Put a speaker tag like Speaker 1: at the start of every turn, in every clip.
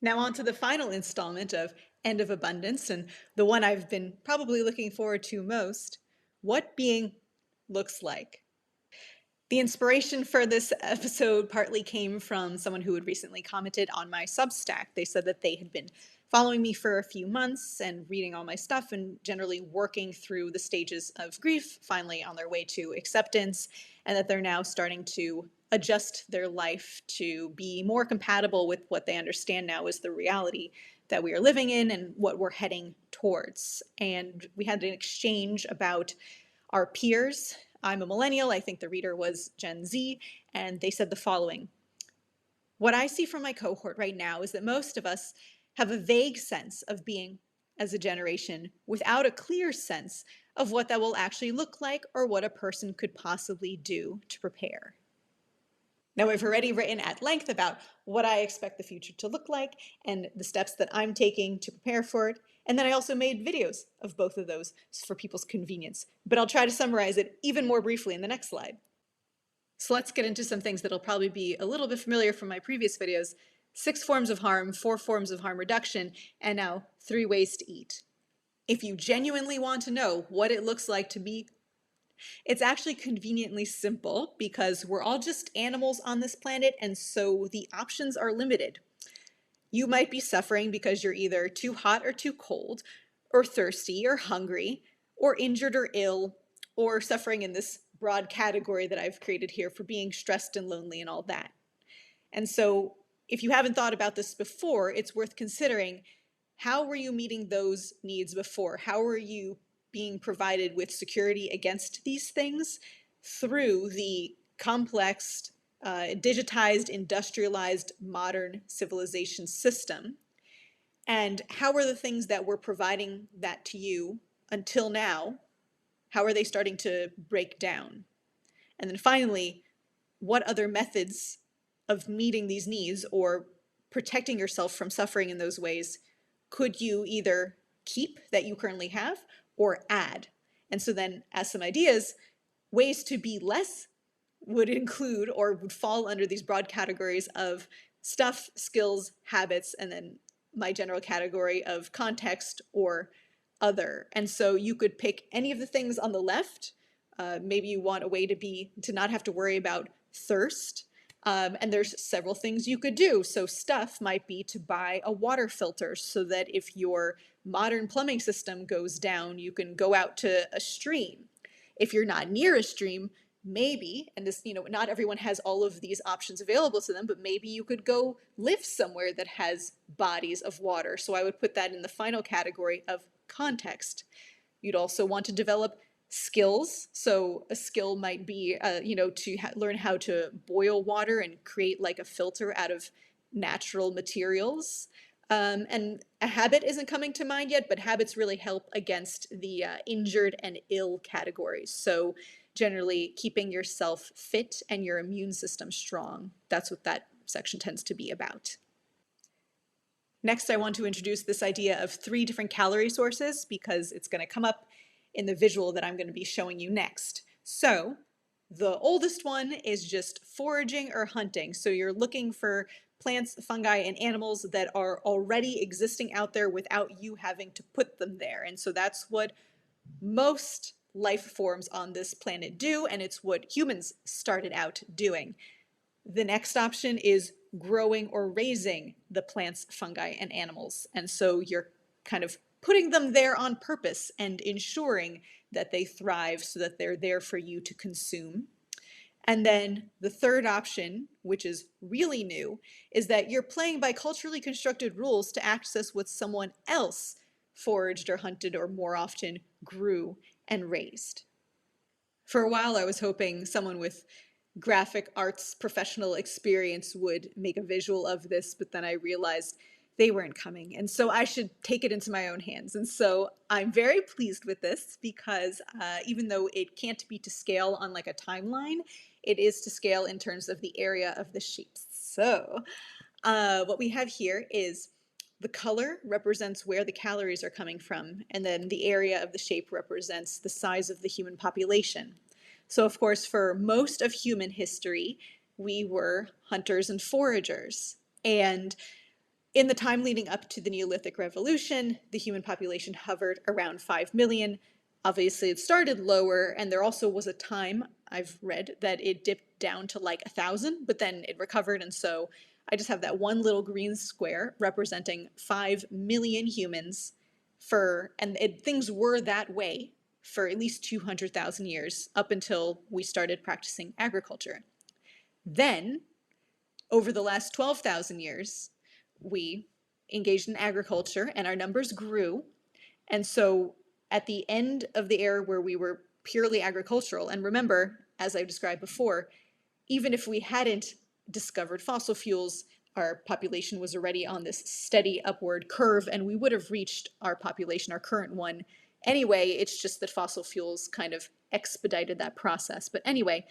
Speaker 1: Now on to the final installment of End of Abundance, and the one I've been probably looking forward to most, what being looks like. The inspiration for this episode partly came from someone who had recently commented on my Substack. They said that they had been following me for a few months and reading all my stuff and generally working through the stages of grief, finally on their way to acceptance, and that they're now starting to adjust their life to be more compatible with what they understand now is the reality that we are living in and what we're heading towards. And we had an exchange about our peers. I'm a millennial. I think the reader was Gen Z. And they said the following: what I see from my cohort right now is that most of us have a vague sense of being as a generation without a clear sense of what that will actually look like or what a person could possibly do to prepare. Now, I've already written at length about what I expect the future to look like and the steps that I'm taking to prepare for it. And then I also made videos of both of those for people's convenience. But I'll try to summarize it even more briefly in the next slide. So let's get into some things that'll probably be a little bit familiar from my previous videos: 6 forms of harm, 4 forms of harm reduction, and now 3 ways to eat. If you genuinely want to know what it looks like to be, it's actually conveniently simple because we're all just animals on this planet, and so the options are limited. You might be suffering because you're either too hot or too cold, or thirsty or hungry, or injured or ill, or suffering in this broad category that I've created here for being stressed and lonely and all that. And so if you haven't thought about this before, it's worth considering: how were you meeting those needs before? How were you being provided with security against these things through the complex, digitized, industrialized, modern civilization system? And how are the things that were providing that to you until now, how are they starting to break down? And then finally, what other methods of meeting these needs or protecting yourself from suffering in those ways could you either keep that you currently have or add? And so then, as some ideas, ways to be less would include or would fall under these broad categories of stuff, skills, habits, and then my general category of context or other. And so you could pick any of the things on the left. Maybe you want a way to not have to worry about thirst. And there's several things you could do. So stuff might be to buy a water filter so that if your modern plumbing system goes down, you can go out to a stream. If you're not near a stream, maybe, and this, not everyone has all of these options available to them, but maybe you could go live somewhere that has bodies of water. So I would put that in the final category of context. You'd also want to develop skills. So a skill might be, to learn how to boil water and create like a filter out of natural materials. And a habit isn't coming to mind yet, but habits really help against the injured and ill categories. So generally keeping yourself fit and your immune system strong. That's what that section tends to be about. Next, I want to introduce this idea of 3 different calorie sources because it's going to come up in the visual that I'm going to be showing you next. So the oldest one is just foraging or hunting. So you're looking for plants, fungi, and animals that are already existing out there without you having to put them there. And so that's what most life forms on this planet do, and it's what humans started out doing. The next option is growing or raising the plants, fungi, and animals. And so you're kind of putting them there on purpose and ensuring that they thrive so that they're there for you to consume. And then the third option, which is really new, is that you're playing by culturally constructed rules to access what someone else foraged or hunted or more often grew and raised. For a while, I was hoping someone with graphic arts professional experience would make a visual of this, but then I realized they weren't coming. And so I should take it into my own hands. And so I'm very pleased with this because even though it can't be to scale on like a timeline, it is to scale in terms of the area of the shapes. So what we have here is the color represents where the calories are coming from, and then the area of the shape represents the size of the human population. So of course, for most of human history, we were hunters and foragers. And In the time leading up to the Neolithic Revolution, the human population hovered around 5 million. Obviously, it started lower, and there also was a time I've read that it dipped down to like 1,000, but then it recovered. And so I just have that one little green square representing 5 million humans things were that way for at least 200,000 years up until we started practicing agriculture. Then, over the last 12,000 years, we engaged in agriculture and our numbers grew. And so at the end of the era where we were purely agricultural, and remember, as I described before, even if we hadn't discovered fossil fuels, our population was already on this steady upward curve, and we would have reached our population, our current one, anyway. It's just that fossil fuels kind of expedited that process. But anyway,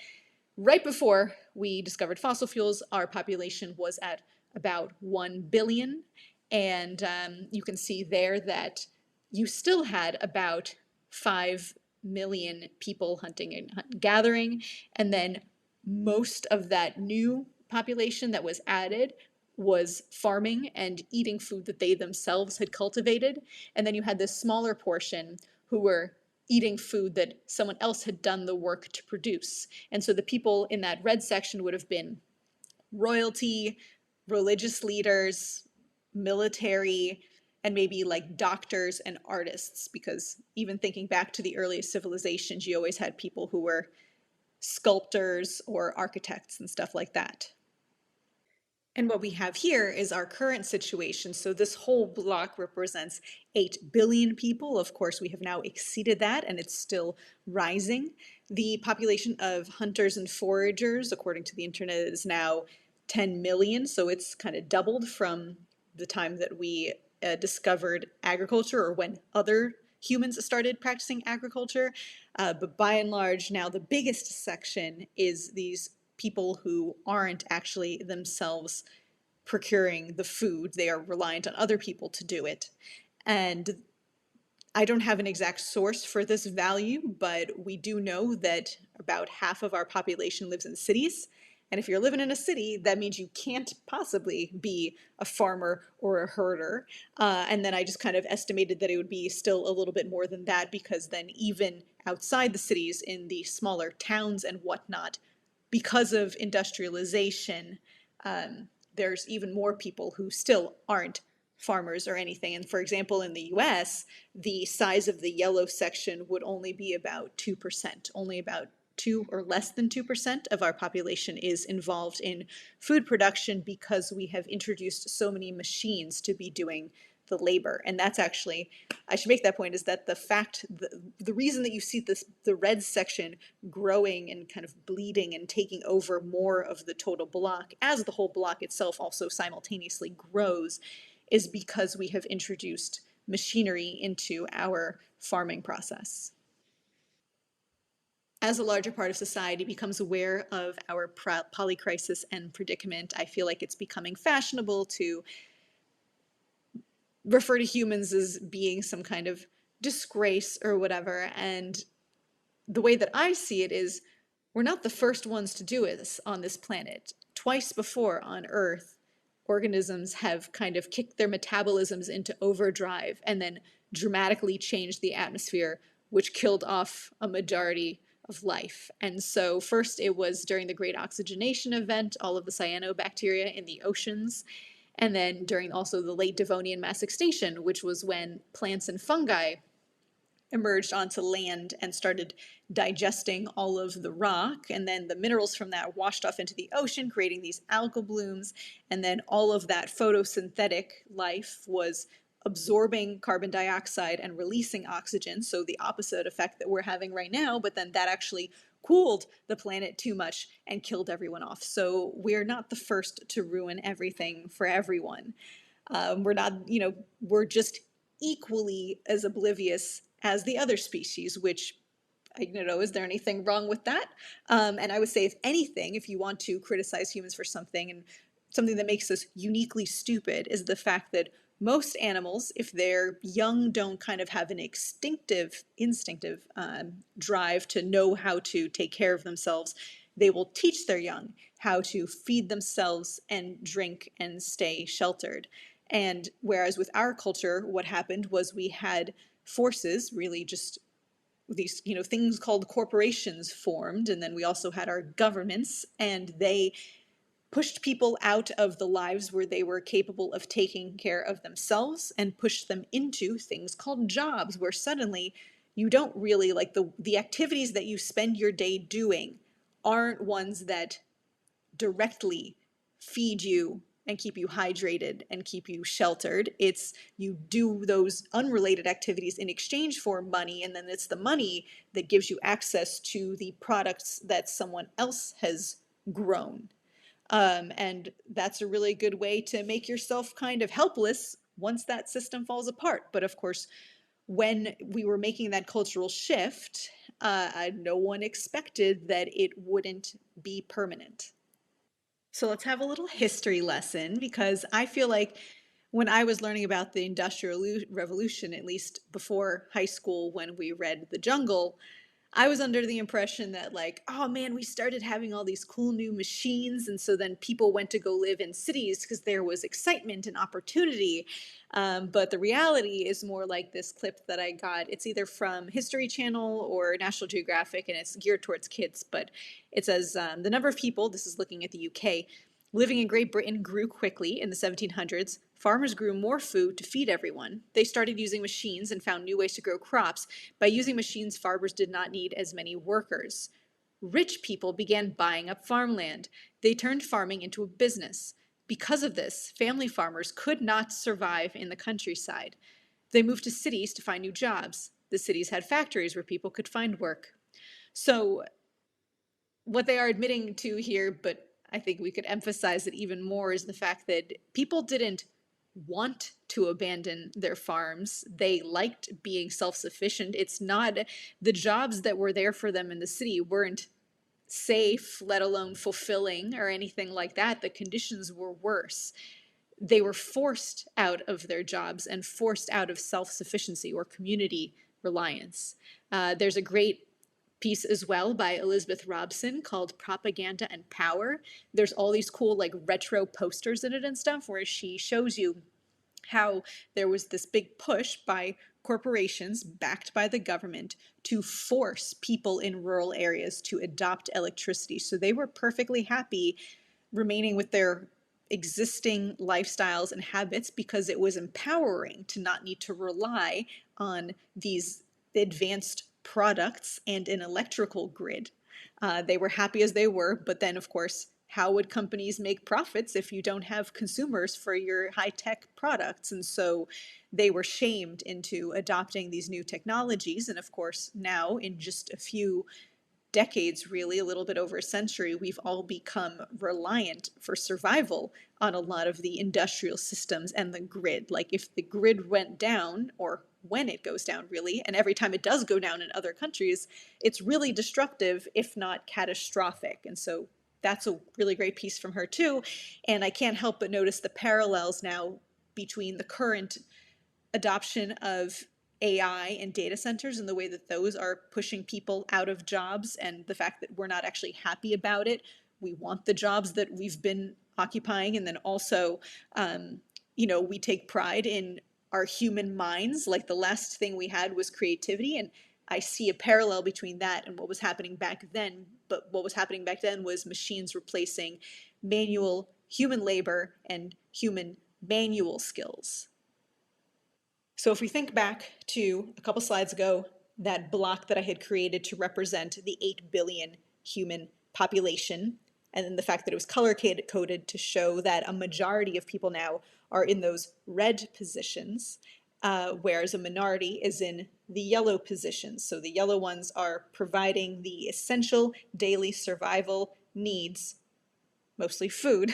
Speaker 1: right before we discovered fossil fuels, our population was at about 1 billion. And you can see there that you still had about 5 million people hunting and gathering. And then most of that new population that was added was farming and eating food that they themselves had cultivated. And then you had this smaller portion who were eating food that someone else had done the work to produce. And so the people in that red section would have been royalty, religious leaders, military, and maybe like doctors and artists, because even thinking back to the earliest civilizations, you always had people who were sculptors or architects and stuff like that. And what we have here is our current situation. So this whole block represents 8 billion people. Of course, we have now exceeded that, and it's still rising. The population of hunters and foragers, according to the internet, is now 10 million. So it's kind of doubled from the time that we discovered agriculture, or when other humans started practicing agriculture. But by and large, now the biggest section is these people who aren't actually themselves procuring the food. They are reliant on other people to do it. And I don't have an exact source for this value, but we do know that about half of our population lives in cities. And if you're living in a city, that means you can't possibly be a farmer or a herder. And then I just kind of estimated that it would be still a little bit more than that, because then even outside the cities, in the smaller towns and whatnot, because of industrialization, there's even more people who still aren't farmers or anything. And for example, in the US, the size of the yellow section would only be about 2%. Only about 2 or less than 2% of our population is involved in food production, because we have introduced so many machines to be doing the labor. And that's actually, I should make that point, is that the reason that you see the red section growing and kind of bleeding and taking over more of the total block, as the whole block itself also simultaneously grows, is because we have introduced machinery into our farming process. As a larger part of society becomes aware of our polycrisis and predicament, I feel like it's becoming fashionable to refer to humans as being some kind of disgrace or whatever. And the way that I see it is, we're not the first ones to do it on this planet. Twice before on Earth, organisms have kind of kicked their metabolisms into overdrive and then dramatically changed the atmosphere, which killed off a majority of life. And so first it was during the Great Oxygenation Event, all of the cyanobacteria in the oceans. And then during also the late Devonian mass extinction, which was when plants and fungi emerged onto land and started digesting all of the rock, and then the minerals from that washed off into the ocean, creating these algal blooms, and then all of that photosynthetic life was absorbing carbon dioxide and releasing oxygen, so the opposite effect that we're having right now, but then that actually cooled the planet too much and killed everyone off. So we're not the first to ruin everything for everyone. We're not, we're just equally as oblivious as the other species, which, is there anything wrong with that? And I would say, if anything, if you want to criticize humans for something, and something that makes us uniquely stupid is the fact that most animals, if they're young, don't kind of have an instinctive drive to know how to take care of themselves. They will teach their young how to feed themselves and drink and stay sheltered. And whereas with our culture, what happened was we had forces, really just these, things called corporations formed, and then we also had our governments, and they pushed people out of the lives where they were capable of taking care of themselves and pushed them into things called jobs, where suddenly you don't really like the activities that you spend your day doing aren't ones that directly feed you and keep you hydrated and keep you sheltered. It's you do those unrelated activities in exchange for money, and then it's the money that gives you access to the products that someone else has grown. And that's a really good way to make yourself kind of helpless once that system falls apart. But of course, when we were making that cultural shift, no one expected that it wouldn't be permanent. So let's have a little history lesson, because I feel like when I was learning about the Industrial Revolution, at least before high school when we read The Jungle, I was under the impression that, like, oh man, we started having all these cool new machines, and so then people went to go live in cities because there was excitement and opportunity. But the reality is more like this clip that I got. It's either from History Channel or National Geographic, and it's geared towards kids. But it says the number of people, this is looking at the UK, living in Great Britain grew quickly in the 1700s. Farmers grew more food to feed everyone. They started using machines and found new ways to grow crops. By using machines, farmers did not need as many workers. Rich people began buying up farmland. They turned farming into a business. Because of this, family farmers could not survive in the countryside. They moved to cities to find new jobs. The cities had factories where people could find work. So what they are admitting to here, but I think we could emphasize it even more, is the fact that people didn't want to abandon their farms. They liked being self-sufficient. It's not the jobs that were there for them in the city weren't safe, let alone fulfilling or anything like that. The conditions were worse. They were forced out of their jobs and forced out of self-sufficiency or community reliance. There's a great piece as well by Elizabeth Robson called Propaganda and Power. There's all these cool like retro posters in it and stuff where she shows you how there was this big push by corporations backed by the government to force people in rural areas to adopt electricity. So they were perfectly happy remaining with their existing lifestyles and habits because it was empowering to not need to rely on these advanced products and an electrical grid. They were happy as they were, but then, of course, how would companies make profits if you don't have consumers for your high-tech products? And so they were shamed into adopting these new technologies. And of course, now in just a few decades, really, a little bit over a century, we've all become reliant for survival on a lot of the industrial systems and the grid. Like if the grid went down, or when it goes down, really, and every time it does go down in other countries, it's really destructive, if not catastrophic. And so that's a really great piece from her too. And I can't help but notice the parallels now between the current adoption of AI and data centers and the way that those are pushing people out of jobs, and the fact that we're not actually happy about it. We want the jobs that we've been occupying, and then also, we take pride in our human minds. Like the last thing we had was creativity, and I see a parallel between that and what was happening back then. But what was happening back then was machines replacing manual human labor and human manual skills. So if we think back to a couple slides ago, that block that I had created to represent the 8 billion human population, and then the fact that it was color coded to show that a majority of people now are in those red positions, whereas a minority is in the yellow positions. So the yellow ones are providing the essential daily survival needs, mostly food,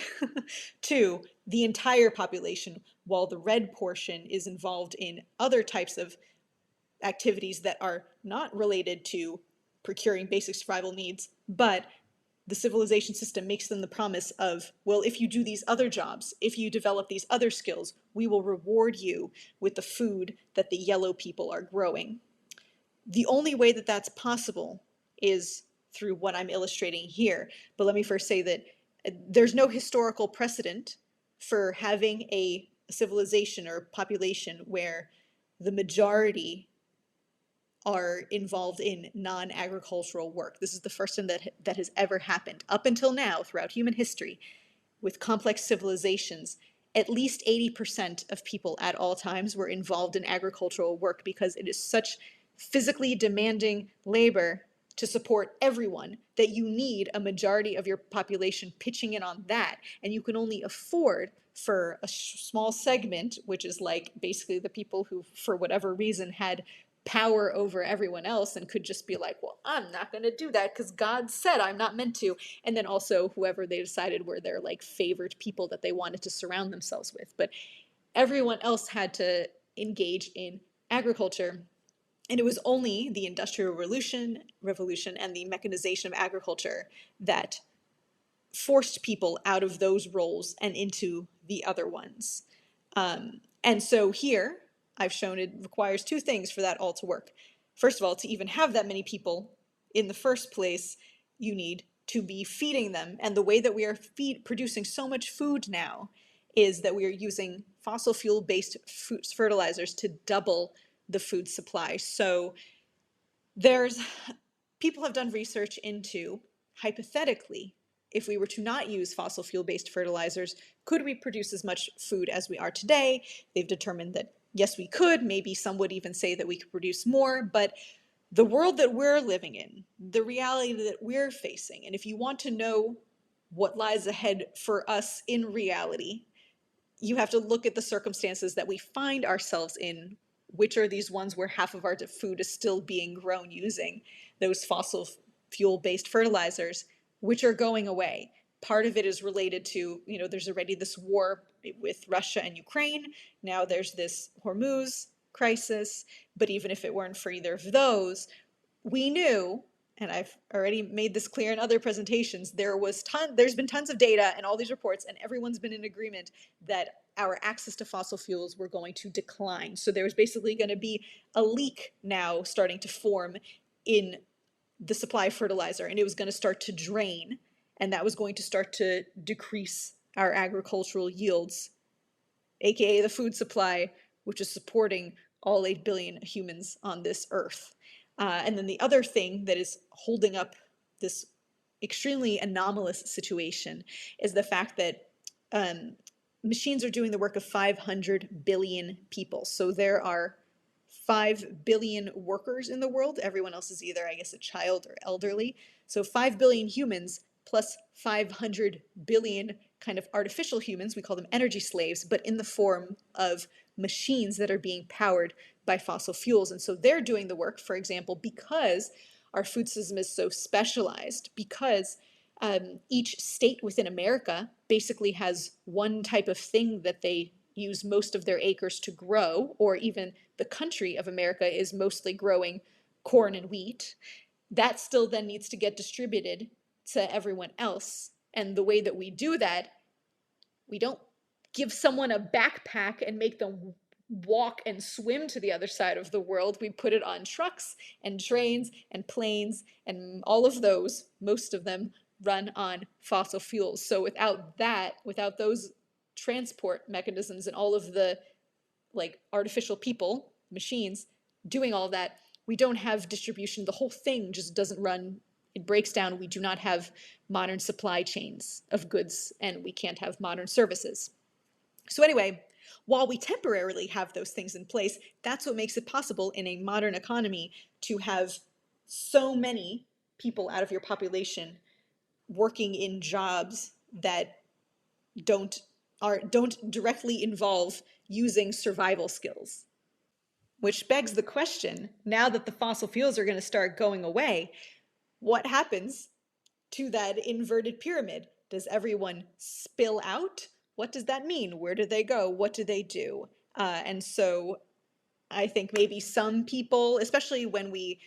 Speaker 1: to the entire population, while the red portion is involved in other types of activities that are not related to procuring basic survival needs, but the civilization system makes them the promise of, well, if you do these other jobs, if you develop these other skills, we will reward you with the food that the yellow people are growing. The only way that that's possible is through what I'm illustrating here. But let me first say that there's no historical precedent for having a a civilization or population where the majority are involved in non-agricultural work. This is the first time that has ever happened. Up until now, throughout human history, with complex civilizations, at least 80% of people at all times were involved in agricultural work because it is such physically demanding labor to support everyone that you need a majority of your population pitching in on that. And you can only afford for a small segment, which is like basically the people who, for whatever reason, had power over everyone else and could just be like, well, I'm not going to do that because God said I'm not meant to. And then also whoever they decided were their like favored people that they wanted to surround themselves with. But everyone else had to engage in agriculture. And it was only the Industrial Revolution and the mechanization of agriculture that forced people out of those roles and into the other ones. And so here, I've shown it requires two things for that all to work. First of all, to even have that many people in the first place, you need to be feeding them. And the way that we are producing so much food now is that we are using fossil fuel-based fertilizers to double the food supply. So people have done research into, hypothetically, if we were to not use fossil fuel-based fertilizers, could we produce as much food as we are today? They've determined that yes, we could. Maybe some would even say that we could produce more, but the world that we're living in, the reality that we're facing, and if you want to know what lies ahead for us in reality, you have to look at the circumstances that we find ourselves in, which are these ones where half of our food is still being grown using those fossil fuel-based fertilizers, which are going away. Part of it is related to, there's already this war with Russia and Ukraine. Now there's this Hormuz crisis. But even if it weren't for either of those, we knew, and I've already made this clear in other presentations, there's been tons of data and all these reports, and everyone's been in agreement that our access to fossil fuels were going to decline. So there was basically going to be a leak now starting to form in the supply of fertilizer, and it was going to start to drain, and that was going to start to decrease our agricultural yields, aka the food supply, which is supporting all 8 billion humans on this earth. And then the other thing that is holding up this extremely anomalous situation is the fact that machines are doing the work of 500 billion people. So there are 5 billion workers in the world. Everyone else is either, I guess, a child or elderly. So 5 billion humans plus 500 billion kind of artificial humans, we call them energy slaves, but in the form of machines that are being powered by fossil fuels. And so they're doing the work, for example, because our food system is so specialized, because each state within America basically has one type of thing that they use most of their acres to grow, or even the country of America is mostly growing corn and wheat. That still then needs to get distributed to everyone else. And the way that we do that, we don't give someone a backpack and make them walk and swim to the other side of the world. We put it on trucks and trains and planes, and all of those, most of them, run on fossil fuels. So without that, without those transport mechanisms and all of the like artificial people, machines, doing all that, we don't have distribution. The whole thing just doesn't run. It breaks down. We do not have modern supply chains of goods, and we can't have modern services. So anyway, while we temporarily have those things in place, that's what makes it possible in a modern economy to have so many people out of your population working in jobs that don't directly involve using survival skills. Which begs the question, now that the fossil fuels are going to start going away, what happens to that inverted pyramid? Does everyone spill out? What does that mean? Where do they go? What do they do? And so I think maybe some people, especially when we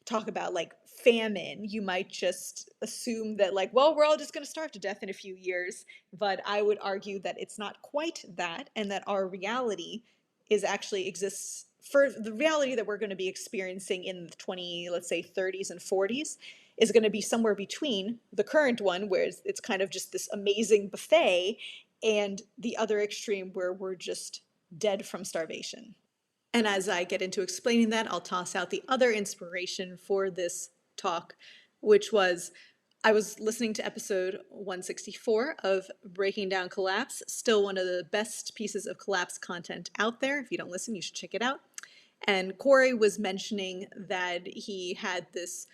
Speaker 1: talk about like famine, you might just assume that like, well, we're all just going to starve to death in a few years. But I would argue that it's not quite that, and that our reality is actually exists for the reality that we're going to be experiencing in the let's say 30s and 40s is going to be somewhere between the current one, where it's kind of just this amazing buffet, and the other extreme where we're just dead from starvation. And as I get into explaining that, I'll toss out the other inspiration for this talk, which was I was listening to episode 164 of Breaking Down Collapse, still one of the best pieces of collapse content out there. If you don't listen, you should check it out. And Corey was mentioning that he had this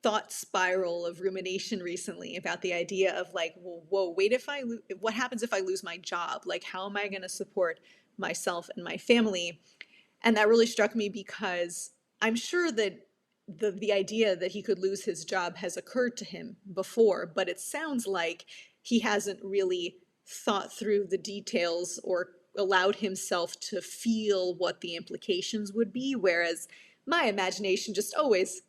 Speaker 1: thought spiral of rumination recently about the idea of like, well, whoa, wait, what happens if I lose my job? Like, how am I going to support myself and my family? And that really struck me because I'm sure that the idea that he could lose his job has occurred to him before, but it sounds like he hasn't really thought through the details or allowed himself to feel what the implications would be, whereas my imagination just always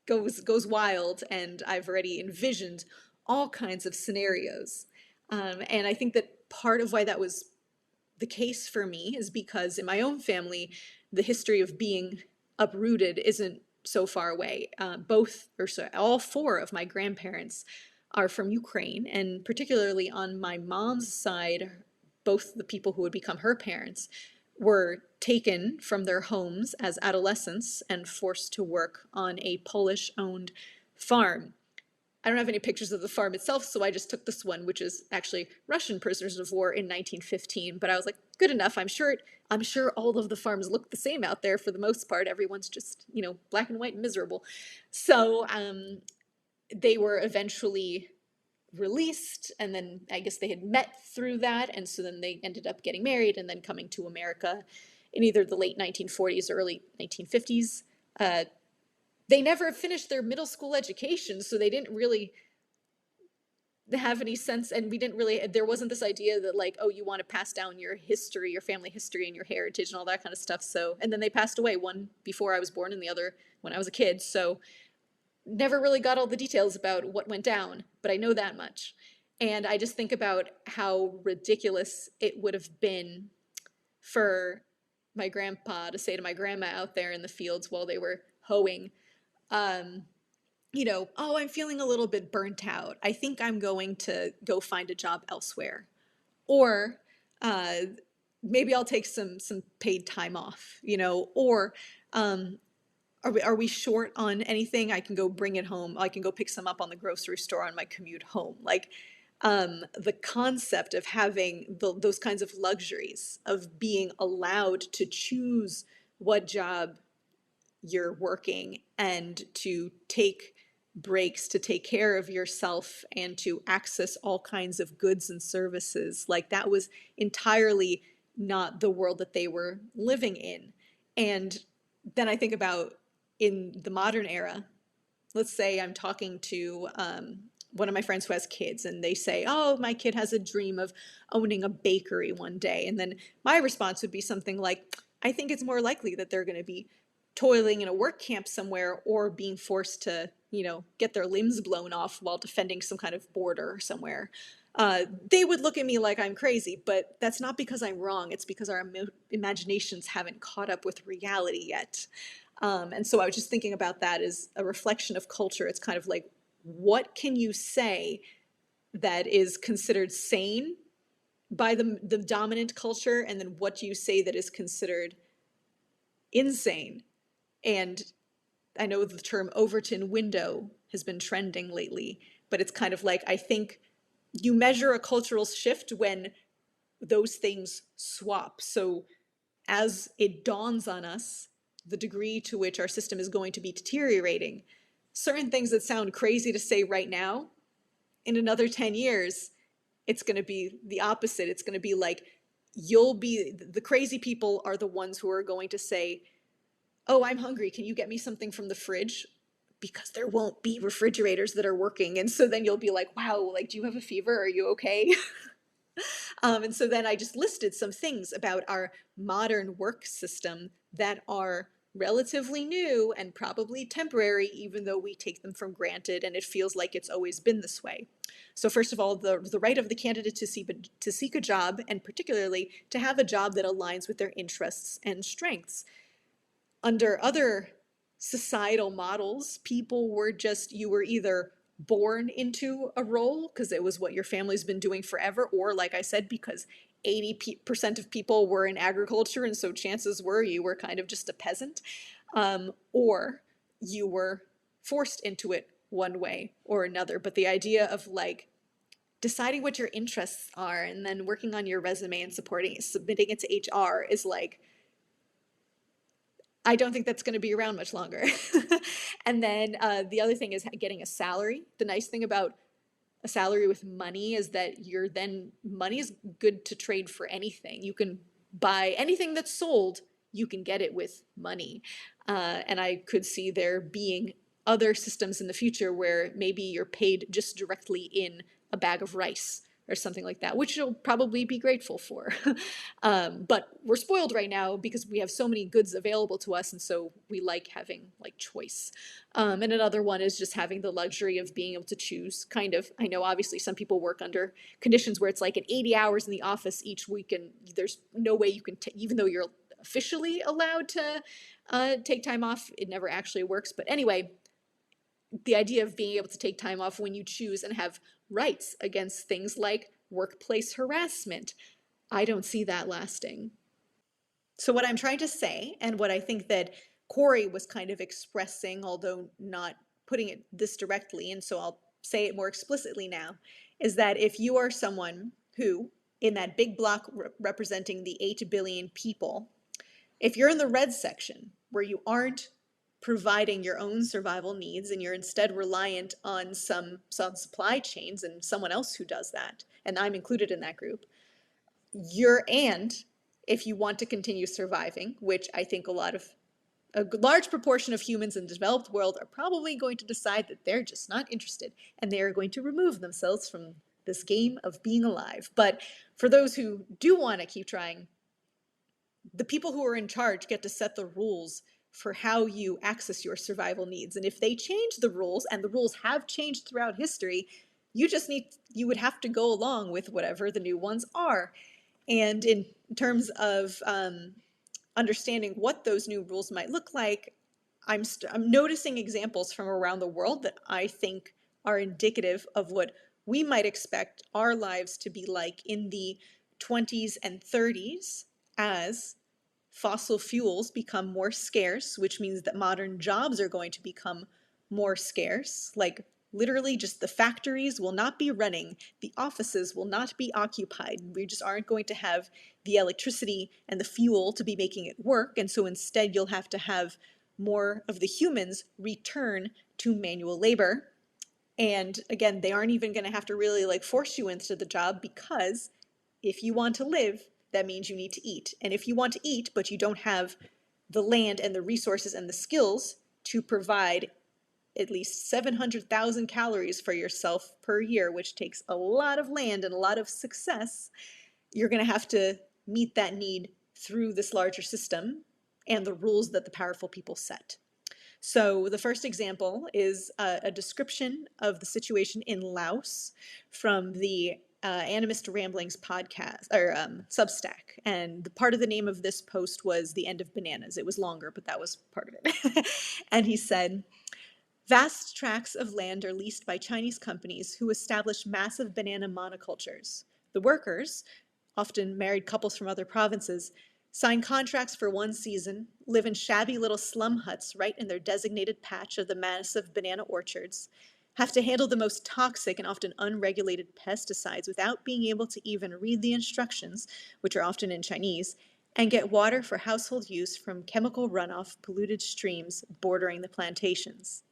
Speaker 1: goes wild, and I've already envisioned all kinds of scenarios. And I think that part of why that was the case for me is because in my own family, the history of being uprooted isn't so far away. All four of my grandparents are from Ukraine, and particularly on my mom's side, both the people who would become her parents were taken from their homes as adolescents and forced to work on a Polish-owned farm. I don't have any pictures of the farm itself, so I just took this one, which is actually Russian prisoners of war in 1915. But I was like, good enough. I'm sure all of the farms look the same out there for the most part. Everyone's just, black and white and miserable. So they were eventually released, and then I guess they had met through that, and so then they ended up getting married and then coming to America in either the late 1940s or early 1950s. They never finished their middle school education, so they didn't really have any sense, and there wasn't this idea that like, oh, you want to pass down your history, your family history and your heritage and all that kind of stuff. So, and then they passed away, one before I was born and the other when I was a kid. So never really got all the details about what went down, but I know that much. And I just think about how ridiculous it would have been for my grandpa to say to my grandma out there in the fields while they were hoeing, oh, I'm feeling a little bit burnt out. I think I'm going to go find a job elsewhere. Or uh, maybe I'll take some paid time off, or are we short on anything? I can go bring it home. I can go pick some up on the grocery store on my commute home. Like the concept of having those kinds of luxuries, of being allowed to choose what job you're working and to take breaks to take care of yourself and to access all kinds of goods and services. Like that was entirely not the world that they were living in. And then I think about in the modern era, let's say I'm talking to one of my friends who has kids, and they say, oh, my kid has a dream of owning a bakery one day. And then my response would be something like, I think it's more likely that they're going to be toiling in a work camp somewhere or being forced to, get their limbs blown off while defending some kind of border somewhere. They would look at me like I'm crazy, but that's not because I'm wrong. It's because our imaginations haven't caught up with reality yet. And so I was just thinking about that as a reflection of culture. It's kind of like, what can you say that is considered sane by the dominant culture, and then what do you say that is considered insane? And I know the term Overton window has been trending lately, but it's kind of like, I think you measure a cultural shift when those things swap. So as it dawns on us the degree to which our system is going to be deteriorating, certain things that sound crazy to say right now, in another 10 years, it's going to be the opposite. It's going to be like, the crazy people are the ones who are going to say, oh, I'm hungry. Can you get me something from the fridge? Because there won't be refrigerators that are working. And so then you'll be like, wow, like, do you have a fever? Are you okay? And so then I just listed some things about our modern work system that are relatively new and probably temporary, even though we take them for granted and it feels like it's always been this way. So first of all, the right of the candidate to seek a job, and particularly to have a job that aligns with their interests and strengths. Under other societal models, you were either born into a role because it was what your family's been doing forever, or like I said, because 80% of people were in agriculture, and so chances were you were kind of just a peasant, or you were forced into it one way or another. But the idea of like deciding what your interests are and then working on your resume and submitting it to HR is like, I don't think that's going to be around much longer. And then the other thing is getting a salary. The nice thing about a salary with money is that money is good to trade for anything. You can buy anything that's sold, you can get it with money. And I could see there being other systems in the future where maybe you're paid just directly in a bag of rice or something like that, which you'll probably be grateful for. But we're spoiled right now because we have so many goods available to us, and so we like having like choice. And another one is just having the luxury of being able to choose. Kind of, I know obviously some people work under conditions where it's like at 80 hours in the office each week, and there's no way you can, even though you're officially allowed to take time off, it never actually works. But anyway, the idea of being able to take time off when you choose and have rights against things like workplace harassment, I don't see that lasting. So what I'm trying to say, and what I think that Corey was kind of expressing, although not putting it this directly, and so I'll say it more explicitly now, is that if you are someone who, in that big block representing the 8 billion people, if you're in the red section where you aren't providing your own survival needs and you're instead reliant on some supply chains and someone else who does that, and I'm included in that group, and if you want to continue surviving, which I think a large proportion of humans in the developed world are probably going to decide that they're just not interested and they are going to remove themselves from this game of being alive. But for those who do want to keep trying, the people who are in charge get to set the rules for how you access your survival needs. And if they change the rules, and the rules have changed throughout history, you would have to go along with whatever the new ones are. And in terms of understanding what those new rules might look like, I'm noticing examples from around the world that I think are indicative of what we might expect our lives to be like in the 20s and 30s as fossil fuels become more scarce, which means that modern jobs are going to become more scarce. Like literally just the factories will not be running, the offices will not be occupied. We just aren't going to have the electricity and the fuel to be making it work. And so instead you'll have to have more of the humans return to manual labor. And again, they aren't even going to have to really like force you into the job, because if you want to live, that means you need to eat. And if you want to eat, but you don't have the land and the resources and the skills to provide at least 700,000 calories for yourself per year, which takes a lot of land and a lot of success, you're going to have to meet that need through this larger system and the rules that the powerful people set. So the first example is a description of the situation in Laos from the Animist Ramblings podcast or Substack. And the part of the name of this post was The End of Bananas. It was longer, but that was part of it. And he said, vast tracts of land are leased by Chinese companies who establish massive banana monocultures. The workers, often married couples from other provinces, sign contracts for one season, live in shabby little slum huts right in their designated patch of the massive banana orchards, have to handle the most toxic and often unregulated pesticides without being able to even read the instructions, which are often in Chinese, and get water for household use from chemical runoff polluted streams bordering the plantations.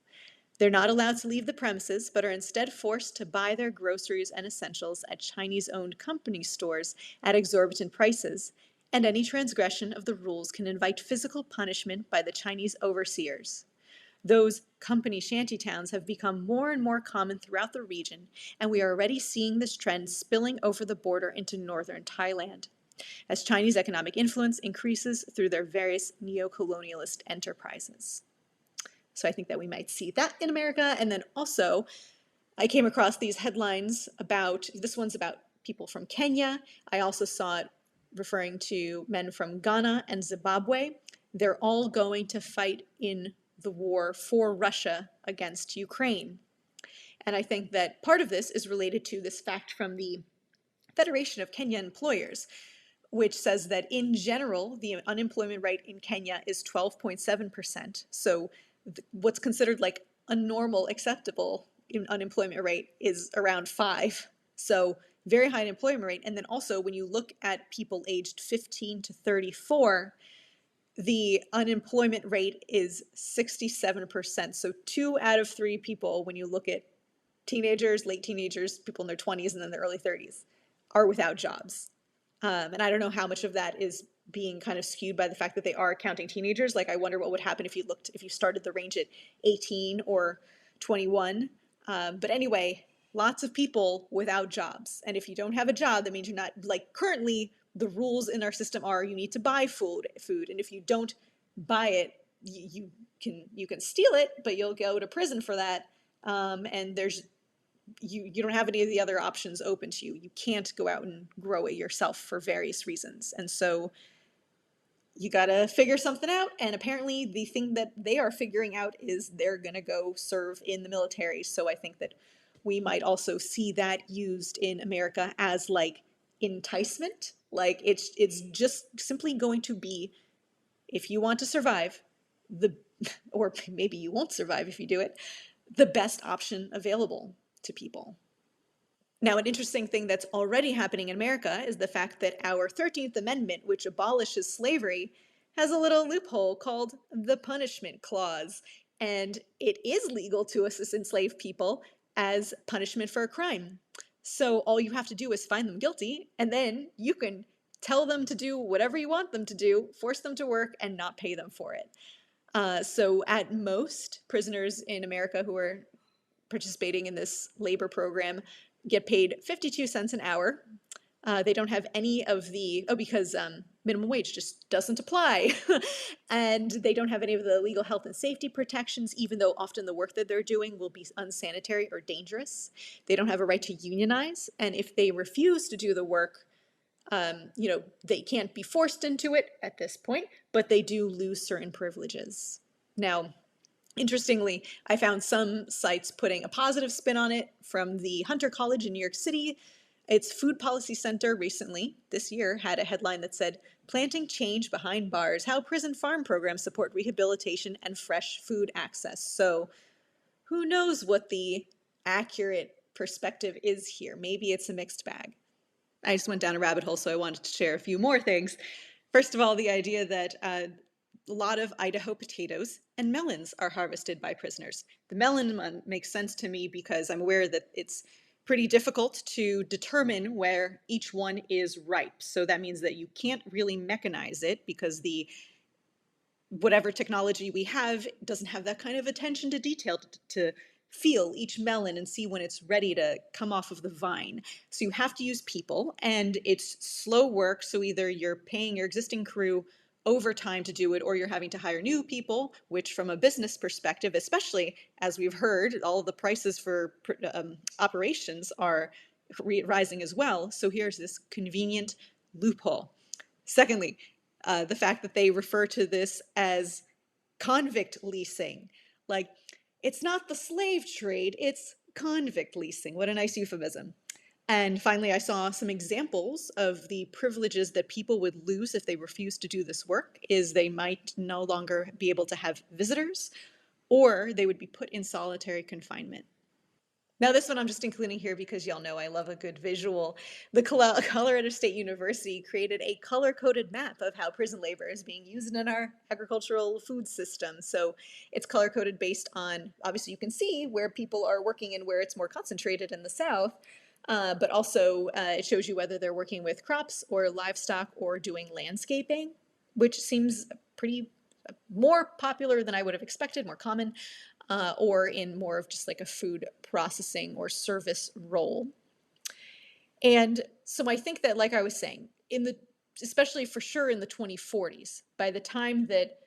Speaker 1: They're not allowed to leave the premises, but are instead forced to buy their groceries and essentials at Chinese-owned company stores at exorbitant prices, and any transgression of the rules can invite physical punishment by the Chinese overseers. Those company shantytowns have become more and more common throughout the region, and we are already seeing this trend spilling over the border into northern Thailand, as Chinese economic influence increases through their various neo-colonialist enterprises. So I think that we might see that in America. And then also, I came across these headlines this one's about people from Kenya. I also saw it referring to men from Ghana and Zimbabwe. They're all going to fight in the war for Russia against Ukraine. And I think that part of this is related to this fact from the Federation of Kenya Employers, which says that in general, the unemployment rate in Kenya is 12.7%. So what's considered like a normal, acceptable unemployment rate is around 5. So very high unemployment rate. And then also when you look at people aged 15 to 34, the unemployment rate is 67%. So 2 out of 3 people, when you look at teenagers, late teenagers, people in their 20s and then their early 30s, are without jobs. And I don't know how much of that is being kind of skewed by the fact that they are counting teenagers. Like, I wonder what would happen if you started the range at 18 or 21. But anyway, lots of people without jobs. And if you don't have a job, that means you're not, like, currently the rules in our system are you need to buy food. And if you don't buy it, you can steal it, but you'll go to prison for that. And you don't have any of the other options open to you. You can't go out and grow it yourself for various reasons. And so you got to figure something out. And apparently the thing that they are figuring out is they're going to go serve in the military. So I think that we might also see that used in America as like enticement. Like it's just simply going to be, if you want to survive, or maybe you won't survive if you do it, the best option available to people. Now, an interesting thing that's already happening in America is the fact that our 13th Amendment, which abolishes slavery, has a little loophole called the punishment clause. And it is legal to assist enslaved people as punishment for a crime. So all you have to do is find them guilty, and then you can tell them to do whatever you want them to do, force them to work, and not pay them for it. So at most, prisoners in America who are participating in this labor program get paid 52 cents an hour. They don't have any of the, because minimum wage just doesn't apply. And they don't have any of the legal health and safety protections, even though often the work that they're doing will be unsanitary or dangerous. They don't have a right to unionize. And if they refuse to do the work, they can't be forced into it at this point, but they do lose certain privileges. Now, interestingly, I found some sites putting a positive spin on it. From the Hunter College in New York City, its Food Policy Center recently, this year, had a headline that said, "Planting Change Behind Bars, How Prison Farm Programs Support Rehabilitation and Fresh Food Access." So who knows what the accurate perspective is here? Maybe it's a mixed bag. I just went down a rabbit hole, so I wanted to share a few more things. First of all, the idea that a lot of Idaho potatoes and melons are harvested by prisoners. The melon one makes sense to me because I'm aware that it's pretty difficult to determine where each one is ripe. So that means that you can't really mechanize it because whatever technology we have doesn't have that kind of attention to detail to feel each melon and see when it's ready to come off of the vine. So you have to use people, and it's slow work. So either you're paying your existing crew overtime to do it, or you're having to hire new people, which from a business perspective, especially as we've heard, all the prices for operations are rising as well. So here's this convenient loophole. Secondly, the fact that they refer to this as convict leasing. Like, it's not the slave trade, it's convict leasing. What a nice euphemism. And finally, I saw some examples of the privileges that people would lose if they refuse to do this work. Is they might no longer be able to have visitors, or they would be put in solitary confinement. Now, this one I'm just including here because y'all know I love a good visual. The Colorado State University created a color-coded map of how prison labor is being used in our agricultural food system. So it's color-coded based on, obviously you can see where people are working and where it's more concentrated in the South, but also it shows you whether they're working with crops or livestock or doing landscaping, which seems pretty more popular than I would have expected, more common. Or in more of just like a food processing or service role. And so I think that, like I was saying, especially for sure in the 2040s, by the time that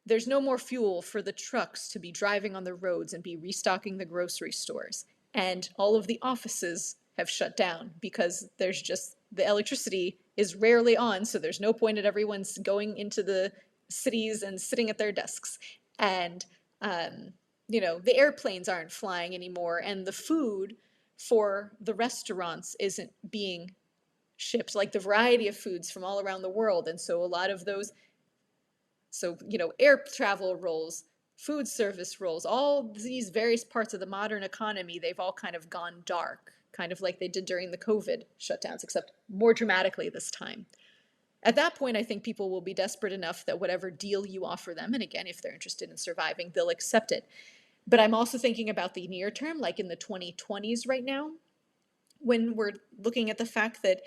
Speaker 1: there's no more fuel for the trucks to be driving on the roads and be restocking the grocery stores, and all of the offices have shut down because there's just, the electricity is rarely on, so there's no point at everyone's going into the cities and sitting at their desks. And the airplanes aren't flying anymore, and the food for the restaurants isn't being shipped, like the variety of foods from all around the world. And so a lot of those, air travel roles, food service roles, all these various parts of the modern economy, they've all kind of gone dark, kind of like they did during the COVID shutdowns, except more dramatically this time. At that point, I think people will be desperate enough that whatever deal you offer them, and again, if they're interested in surviving, they'll accept it. But I'm also thinking about the near term, like in the 2020s right now, when we're looking at the fact that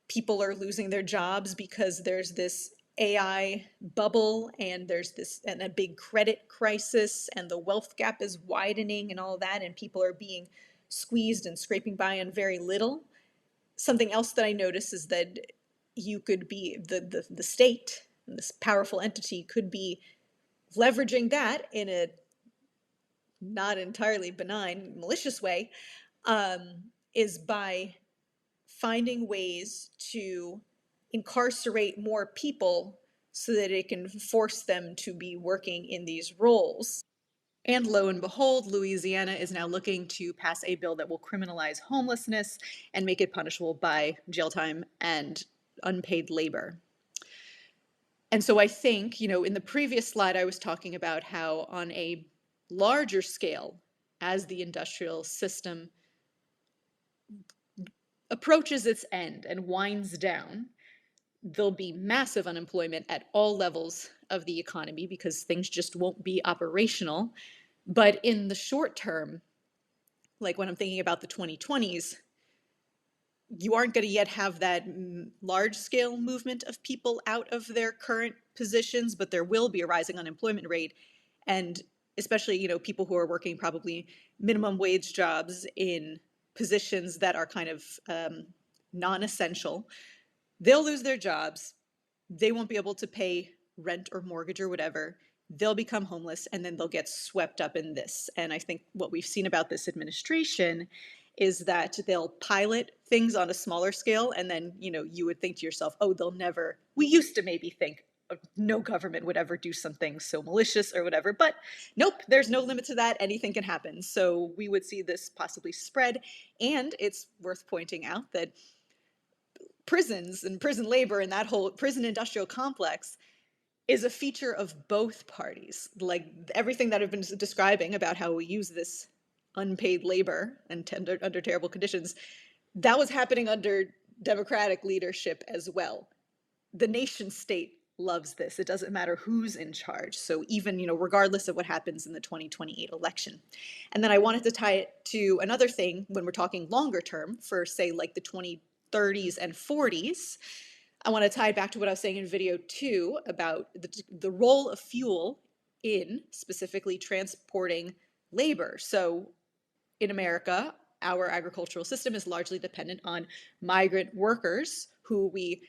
Speaker 1: people are losing their jobs because there's this AI bubble, and there's this and a big credit crisis, and the wealth gap is widening and all that, and people are being squeezed and scraping by on very little. Something else that I notice is that you could be the state, this powerful entity, could be leveraging that in a not entirely benign, malicious way, is by finding ways to incarcerate more people so that it can force them to be working in these roles. And lo and behold, Louisiana is now looking to pass a bill that will criminalize homelessness and make it punishable by jail time and unpaid labor. And so I think, in the previous slide, I was talking about how on a larger scale, as the industrial system approaches its end and winds down, there'll be massive unemployment at all levels of the economy because things just won't be operational. But in the short term, like when I'm thinking about the 2020s, you aren't going to yet have that large scale movement of people out of their current positions, but there will be a rising unemployment rate. And especially, people who are working probably minimum wage jobs in positions that are kind of non-essential, they'll lose their jobs. They won't be able to pay rent or mortgage or whatever. They'll become homeless, and then they'll get swept up in this. And I think what we've seen about this administration is that they'll pilot things on a smaller scale, and then, you would think to yourself, oh, they'll never, we used to maybe think no government would ever do something so malicious or whatever, but nope, there's no limit to that. Anything can happen. So we would see this possibly spread. And it's worth pointing out that prisons and prison labor and that whole prison industrial complex is a feature of both parties. Like everything that I've been describing about how we use this unpaid labor and under terrible conditions, that was happening under Democratic leadership as well. The nation state loves this. It doesn't matter who's in charge. So even, regardless of what happens in the 2028 election. And then I wanted to tie it to another thing when we're talking longer term for, say, like the 2030s and 40s. I want to tie it back to what I was saying in video 2 about the role of fuel in specifically transporting labor. So in America, our agricultural system is largely dependent on migrant workers who we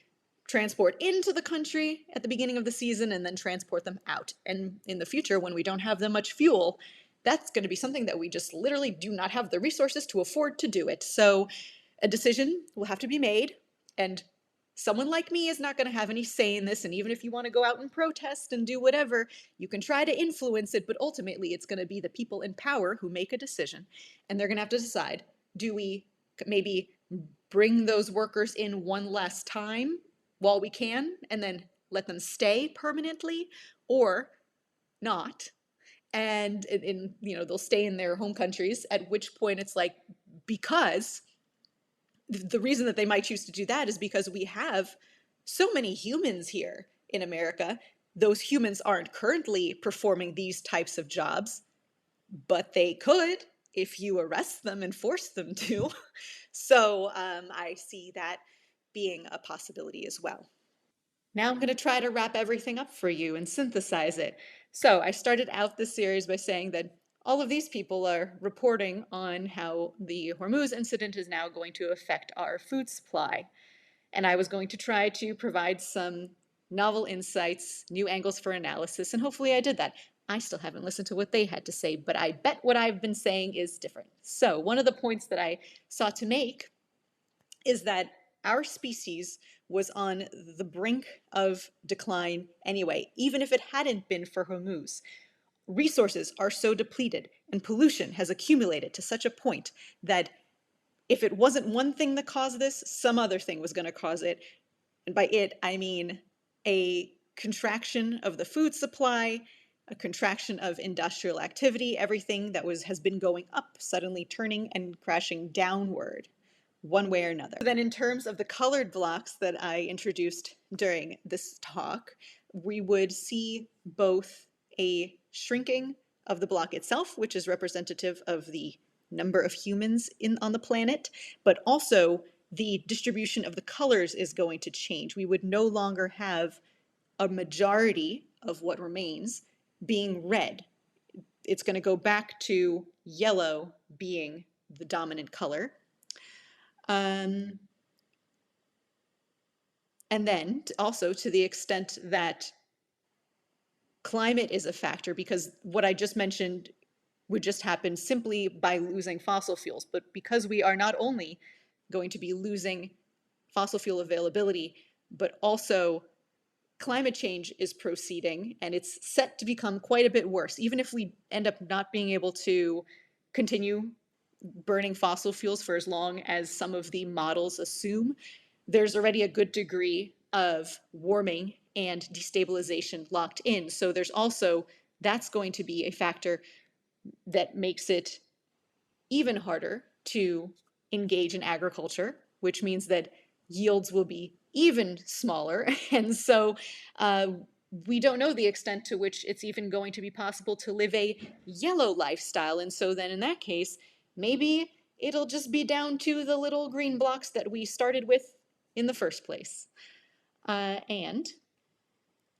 Speaker 1: transport into the country at the beginning of the season and then transport them out. And in the future, when we don't have that much fuel, that's going to be something that we just literally do not have the resources to afford to do it. So a decision will have to be made, and someone like me is not going to have any say in this. And even if you want to go out and protest and do whatever, you can try to influence it, but ultimately it's going to be the people in power who make a decision, and they're going to have to decide, do we maybe bring those workers in one last time while we can and then let them stay permanently, or not? And they'll stay in their home countries, at which point it's like, because the reason that they might choose to do that is because we have so many humans here in America. Those humans aren't currently performing these types of jobs, but they could if you arrest them and force them to. So I see that being a possibility as well. Now I'm going to try to wrap everything up for you and synthesize it. So I started out this series by saying that all of these people are reporting on how the Hormuz incident is now going to affect our food supply. And I was going to try to provide some novel insights, new angles for analysis, and hopefully I did that. I still haven't listened to what they had to say, but I bet what I've been saying is different. So one of the points that I sought to make is that our species was on the brink of decline anyway, even if it hadn't been for Hormuz. resources are so depleted and pollution has accumulated to such a point that if it wasn't one thing that caused this, some other thing was going to cause it. And by it, I mean a contraction of the food supply, a contraction of industrial activity, everything that has been going up suddenly turning and crashing downward one way or another. Then in terms of the colored blocks that I introduced during this talk, we would see both a shrinking of the block itself, which is representative of the number of humans on the planet, but also the distribution of the colors is going to change. We would no longer have a majority of what remains being red. It's going to go back to yellow being the dominant color. And then also to the extent that climate is a factor, because what I just mentioned would just happen simply by losing fossil fuels. But because we are not only going to be losing fossil fuel availability, but also climate change is proceeding and it's set to become quite a bit worse. Even if we end up not being able to continue burning fossil fuels for as long as some of the models assume, there's already a good degree of warming and destabilization locked in. So there's also, that's going to be a factor that makes it even harder to engage in agriculture, which means that yields will be even smaller. And so we don't know the extent to which it's even going to be possible to live a yellow lifestyle. And so then in that case, maybe it'll just be down to the little green blocks that we started with in the first place. And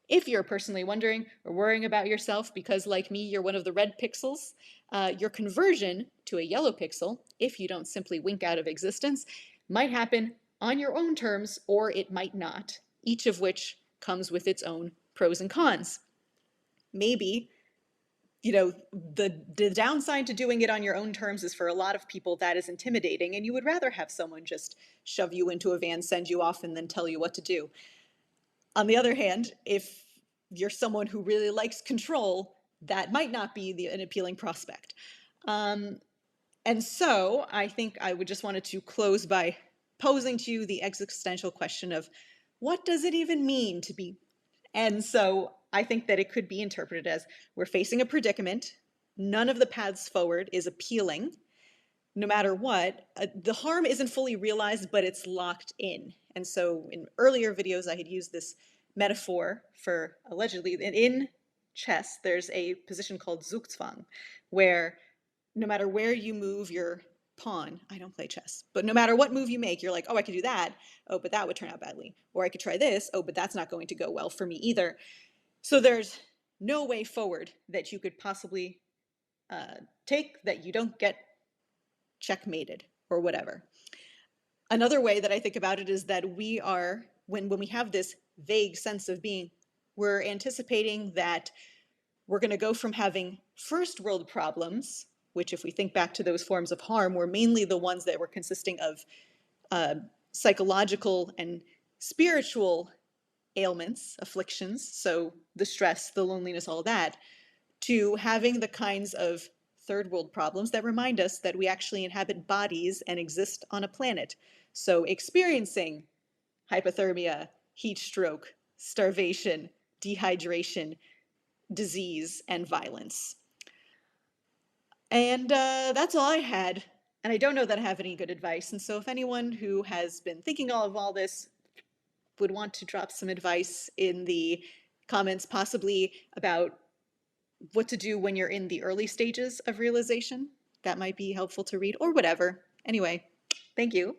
Speaker 1: if you're personally wondering or worrying about yourself because, like me, you're one of the red pixels, your conversion to a yellow pixel, if you don't simply wink out of existence, might happen on your own terms or it might not, each of which comes with its own pros and cons. Maybe, the downside to doing it on your own terms is for a lot of people that is intimidating and you would rather have someone just shove you into a van, send you off, and then tell you what to do. On the other hand, if you're someone who really likes control, that might not be an appealing prospect. And so I think I would just wanted to close by posing to you the existential question of what does it even mean to be? And so I think that it could be interpreted as we're facing a predicament. None of the paths forward is appealing. No matter what, the harm isn't fully realized, but it's locked in. And so in earlier videos, I had used this metaphor for allegedly, in chess, there's a position called Zugzwang, where no matter where you move your pawn, I don't play chess, but no matter what move you make, you're like, oh, I could do that. Oh, but that would turn out badly. Or I could try this. Oh, but that's not going to go well for me either. So there's no way forward that you could possibly take that you don't get checkmated or whatever. Another way that I think about it is that we are, when we have this vague sense of being, we're anticipating that we're going to go from having first world problems, which if we think back to those forms of harm, were mainly the ones that were consisting of psychological and spiritual ailments, afflictions, so the stress, the loneliness, all that, to having the kinds of third world problems that remind us that we actually inhabit bodies and exist on a planet. So experiencing hypothermia, heat stroke, starvation, dehydration, disease, and violence. And that's all I had. And I don't know that I have any good advice. And so if anyone who has been thinking of all this would want to drop some advice in the comments, possibly about what to do when you're in the early stages of realization, that might be helpful to read, or whatever. Anyway, thank you.